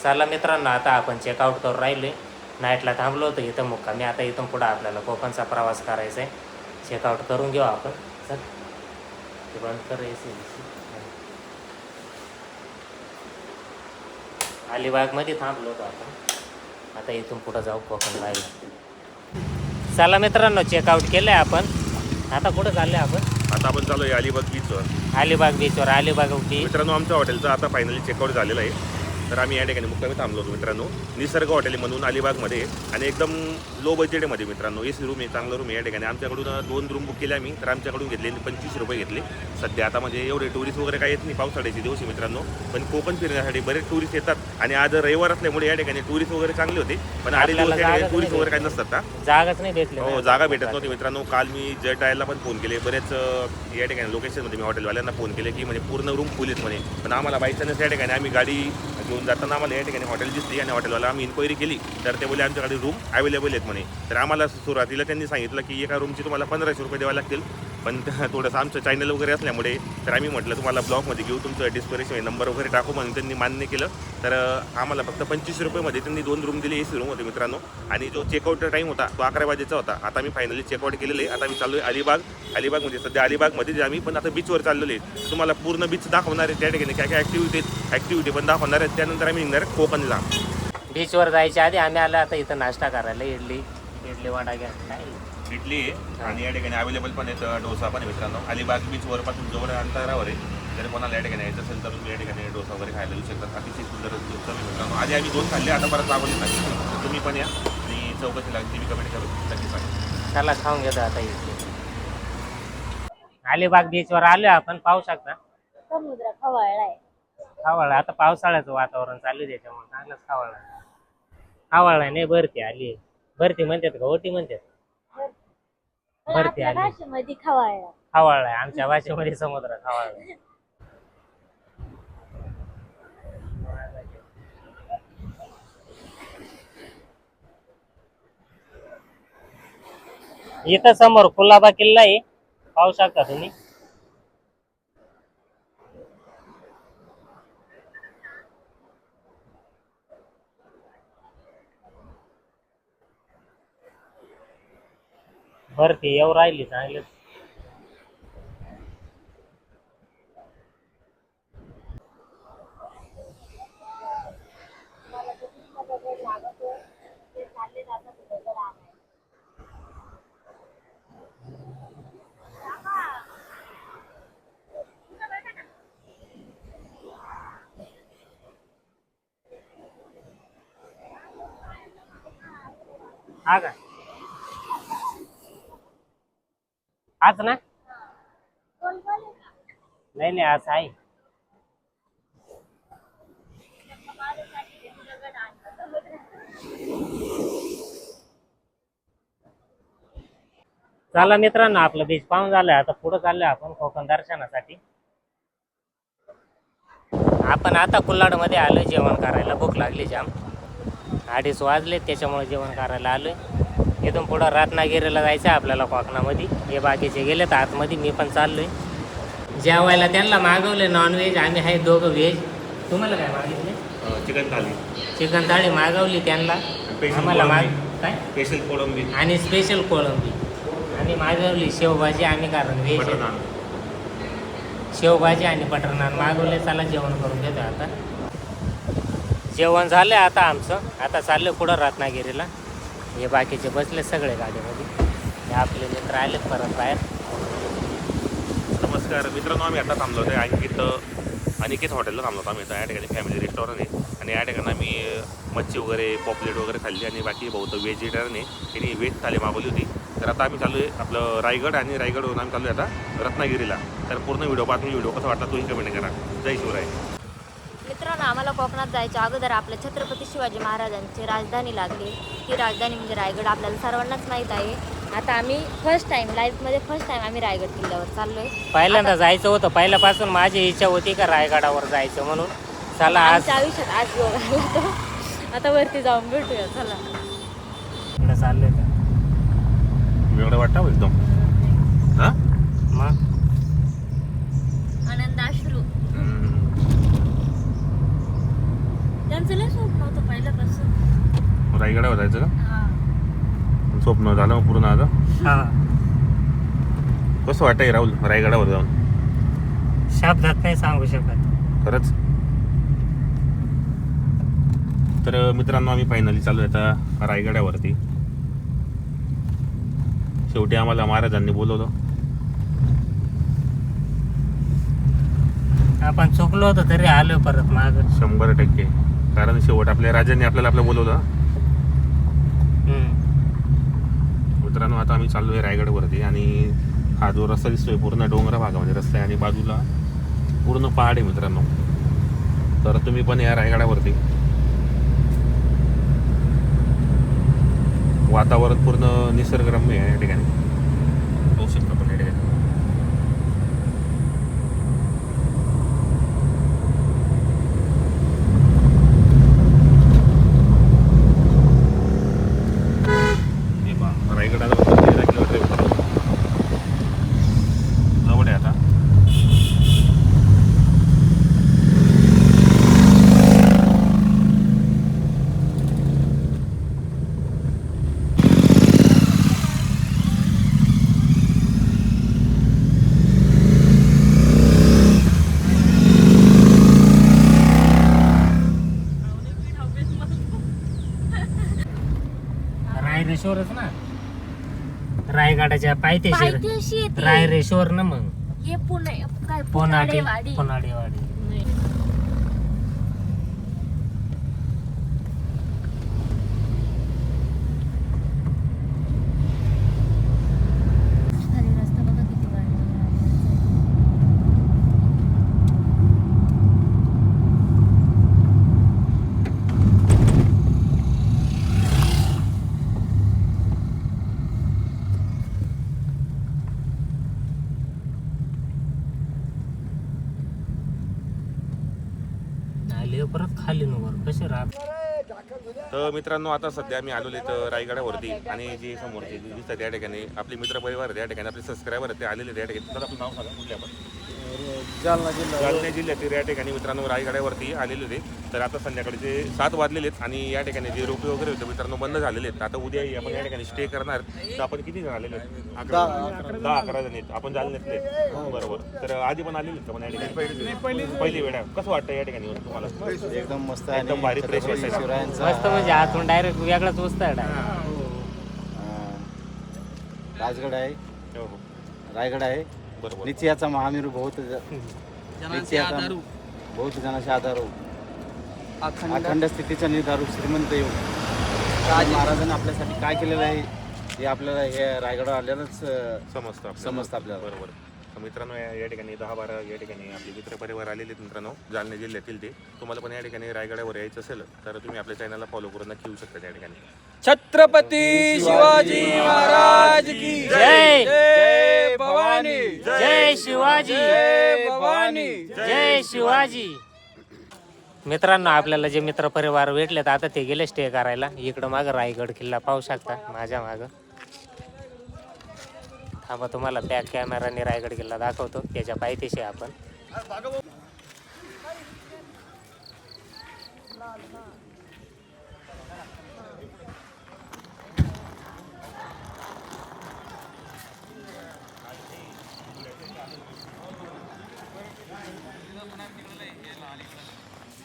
चला मित्रांनो, आता आपण चेकआउट करून राहिले. नाईटला थांबलो होतो इथं मुक्कामी. आता इथून पुढं आपल्याला कोकणचा प्रवास करायचा आहे. चेकआउट करून घेऊ आपण. चल ते बंद कर AC. अलिबागमध्ये थांबलो होतो आपण. आता इथून पुढं जाऊ कोकण राहिला. चला मित्रांनो, चेकआउट केलं आहे आपण. आता कुठं चाललं आहे आपण? आता आपण चालू आहे अलिबाग बीचवर. अलिबाग बीचवर. अलिबाग बीच मित्रांनो, आमच्या हॉटेलचं आता फायनली चेकआउट झालेलं आहे. तर आम्ही या ठिकाणी मुक्कामी थांबलो होतो मित्रांनो, निसर्ग हॉटेल म्हणून अलिबागमध्ये. आणि एकदम लो बजेटमध्ये मित्रांनो. AC रूम आहे, चांगला रूम आहे. या ठिकाणी आमच्याकडून 2 रूम बुक केले आम्ही. तर आमच्याकडून घेतले 25 रुपये घेतले सध्या. आता म्हणजे एवढे टुरिस्ट वगैरे काही येत नाही पावसाळ्याचे दिवस मित्रांनो, पण कोकण फिरण्यासाठी बरेच टुरिस्ट येतात. आणि आज रविवार असल्यामुळे या ठिकाणी टुरिस्ट वगैरे चांगले होते. पण अडीच दिवस टुरिस्ट वगैरे काही नसतात ना, जागाच नाही भेटली. हो, जागा भेटत नव्हती मित्रांनो. काल मी जटायला पण फोन केले, बरेच या ठिकाणी लोकेशनमध्ये मी हॉटेलवाल्यांना फोन केले की म्हणजे पूर्ण रूम फुल आहेत म्हणे. पण आम्हाला बायचान्स या ठिकाणी आम्ही गाडी घेऊन जाताना आम्हाला या ठिकाणी हॉटेल दिसली आणि हॉटेलवाला आम्ही इन्क्वायरी केली. तर ते बोले आमच्याकडे रूम अवेलेबल आहेत म्हणे. तर आम्हाला सुरुवातीला त्यांनी सांगितलं की एका रूमची तुम्हाला 1500 रुपये द्यावे लागतील. पण थोडंसं आमचं चॅनल वगैरे असल्यामुळे तर आम्ही म्हटलं तुम्हाला ब्लॉगमध्ये घेऊ, तुमचं डिस्क्रिप्शन नंबर वगैरे टाकू म्हणून त्यांनी मान्य केलं. तर आम्हाला फक्त 25 रुपयेमध्ये त्यांनी 2 रूम दिले. AC रूम होते मित्रांनो. आणि जो चेकआउट टाईम होता तो 11 वाजेचा होता. आता मी फायनली चेकआउट केलेलं आहे. आता मी चाललो आहे अलिबागमध्ये. सध्या अलिबागमध्येच आम्ही, पण आता बीचवर चाललेलो आहे. तुम्हाला पूर्ण बीच दाखवणार आहे. त्या ठिकाणी काय काय ॲक्टिव्हिटी पण दाखवणार आहेत. त्यानंतर आम्ही निघणार आहे कोकणला. बीचवर जायच्या आधी आम्ही आलो आता इथं नाश्ता करायला. इडली वडा घ्या. काय इडली आहे आणि या ठिकाणी अवेलेबल पण आहेत डोसा पण आहे मित्रांनो. अलिबाग बीचवर पासून जवळ अंतरावर आहे. जर कोणाला या ठिकाणी यायचं असेल तर तुम्ही या ठिकाणी डोसा वगैरे खायला येऊ शकतात. अतिशय सुंदर चव मित्रांनो. आधी आम्ही 2 खाल्ले, आता परत आवडले नाही. तुम्ही पण या आणि चौकशी लागली मी कमेंट करू नक्की सांगा. चला खाऊन घेतो आता इडली. अलिबाग बीचवर आलोय आपण. पाहू शकता समुद्र खवळला आहे. खावाळा. आता पावसाळ्याचं वातावरण चालू आहे त्याच्यामुळे चांगलंच खावाळा नाही. भरती आली. भरती म्हणतात का ओटी म्हणतात? भरती आपल्या आली. भाषेमध्ये खवळला. खावाळा आहे आमच्या भाषेमध्ये. समुद्र खावाळा. इथं समोर कुलाबा किल्ला आहे, पाहू शकता तुम्ही. भरती येऊ राहिली चांगली. हा का? आज ना? नाही नाही, आज आहे. चला मित्रांनो, आपलं बीच पाहून झालंय. आता पुढे चाललोय आपण कोकण दर्शनासाठी. आपण आता कुल्हाडमध्ये आलोय जेवण करायला. भूक लागली जाम. 2:30 वाजले, त्याच्यामुळे जेवण करायला आलोय. इथून पुढं रत्नागिरीला जायचं आहे आपल्याला कोकणामध्ये. हे बाकीचे गेलेत आतमध्ये, मी पण चाललोय जेवायला. त्यांना मागवले नॉनव्हेज, आम्ही आहे दोघं व्हेज. तुम्हाला काय मागितले? चिकन थाळी मागवली त्यांना. आम्हाला काय स्पेशल कोळंबी आणि स्पेशल कोळंबी. आम्ही मागवली शेवभाजी. आम्ही कारण व्हेज शेवभाजी आणि बटर नान मागवले. चला जेवण करून घेतो आता. जेवण झालं आता आमचं. आता चाललं पुढं रत्नागिरीला. हे बाकीचे बसले सगळे गाडीमध्ये. हे आपले मित्र आले परत बाहेर. नमस्कार मित्रांनो, आम्ही आता थांबलो होतो अनिकेत हॉटेलला थांबलो होतो आम्ही. आता या ठिकाणी फॅमिली रेस्टॉरंट आहे. आणि या ठिकाणी आम्ही मच्छी वगैरे पॉपलेट वगैरे खाल्ली. आणि बाकी बहुत व्हेजिटेरियन आहे, त्यांनी व्हेज थाली मागवली होती. तर आता आम्ही चालू आहे आपलं रायगड. आणि रायगडवरून आम्ही चालू आहे आता रत्नागिरीला. तर पूर्ण व्हिडिओ पाहून व्हिडिओ कसा वाटला तुम्ही कमेंट करा. जय शिवराय. मित्रांनो, आम्हाला कोकणात जायच्या अगोदर आपल्या छत्रपती शिवाजी महाराजांची राजधानी लागली. ती राजधानी म्हणजे रायगड. आपल्याला सर्वांनाच माहीत आहे. आता आम्ही फर्स्ट टाइम आम्ही रायगड किल्ल्यावर चाललोय. पहिल्यांदा जायचं होतं. पहिल्यापासून माझी इच्छा होती का रायगडावर जायचं म्हणून. चला आज आमच्या आयुष्यात आज योग आला तो. आता वरती जाऊन भेटूया. चला इकडं चाललोय का वेगळं वाटतं एकदम. हां मग आनंदाश्रू. आमचं लय स्वप्न होतं पहिल्यापासून. रायगडावर जायचं का? हा. स्वप्न झालं मग पूर्ण आता. हा, कसं वाटतंय राहुल रायगडावर जाऊन? शब्दात नाही सांगू शकत. खरंच. तर मित्रांनो आम्ही फायनली चालू आहे आता रायगडावरती. शेवटी आम्हाला महाराजांनी बोलवलं. आपण चुकलो होतो तरी आलो परत माग. 100%. कारण शेवट आपल्या राजांनी आपल्याला बोलवलं. मित्रांनो आता आम्ही चाललो आहे रायगडवरती आणि हा जो रस्ता दिसतोय पूर्ण डोंगरा भागामध्ये रस्ता आहे आणि बाजूला पूर्ण पहाड आहे मित्रांनो. तर तुम्ही पण या रायगडावरती. वातावरण पूर्ण निसर्गरम्य आहे या ठिकाणी. पाहू शकता पण या ठिकाणी. रायगडाला 13 किलोमीटर जवळ आहे आता. रायरेश्वरच ना, रायगडाच्या पायथ्याशी पायथ्याशी येते. रायरेश्वर ना. मग हे पुणे काय पुनाडी पुनाडेवाडी. पुनाडेवाडी. खाली रस्ता बघा किती वाढला. आले परत खाली वर कसे राहत. तर मित्रांनो आता सध्या मी आलेलो इथं रायगडावरती आणि जे समोरचे जे दिसतात त्या ठिकाणी आपले मित्रपरिवार आहेत, त्या ठिकाणी आपले सबस्क्रायबर आहेत ते आलेले आहेत. त्या ठिकाणी तर आपलं नाव सांगा कुठले आपण? जालना जिल्ह्यातील या ठिकाणी मित्रांनो रायगडावरती आलेले होते. तर आता संध्याकाळचे 7 वाजलेले आहेत आणि या ठिकाणी जे रोपे वगैरे होते मित्रांनो बंद झालेले आहेत. आता उद्याही आपण या ठिकाणी स्टे करणार. तर आपण किती जण आलेले आहेत? 10-11 जण आहेत. आपण जालन्यातले आहेत. बरोबर. तर आधी पण आलेले आहेत का पण या ठिकाणी? पहिली वेळा. कसं वाटतं या ठिकाणी येऊन तुम्हाला? एकदम मस्त एकदम भारी फ्रेश आहे. मस्त म्हणजे आतून डायरेक्ट वेगळाच वस्त आहे direct. राजगड आहे, हो हो रायगड आहे. बरोबर. निश्चयाचा महामेरू बहुत जनाचे आधार अखंड स्थितीचा निर्धारू श्रीमंत येऊ महाराजांनी आपल्यासाठी काय केलेलं आहे हे आपल्याला हे रायगडावर आल्यानंच समजतं आपल्याला. बरोबर. तर मित्रांनो या ठिकाणी 10-12 या ठिकाणी आपले मित्रपरिवार आलेले आहेत मित्रांनो जालना जिल्ह्यातील. ते तुम्हाला पण या ठिकाणी रायगडावर यायचं असेल तर तुम्ही आपल्या चॅनलला फॉलो करून नक्की येऊ शकता. त्या ठिकाणी छत्रपती शिवाजी महाराज की जय. जय भवानी, जय शिवाजी, जय भवानी. जय शिवाजी. मित्रांनो आपल्याला जे मित्रपरिवार भेटलेत आता ते गेले स्टे करायला. इकडं मागं रायगड किल्ला पाहू शकता माझ्या मागं. थांबा तुम्हाला बॅक कॅमेराने रायगड किल्ला दाखवतो. त्याच्या पायथ्याशी आपण.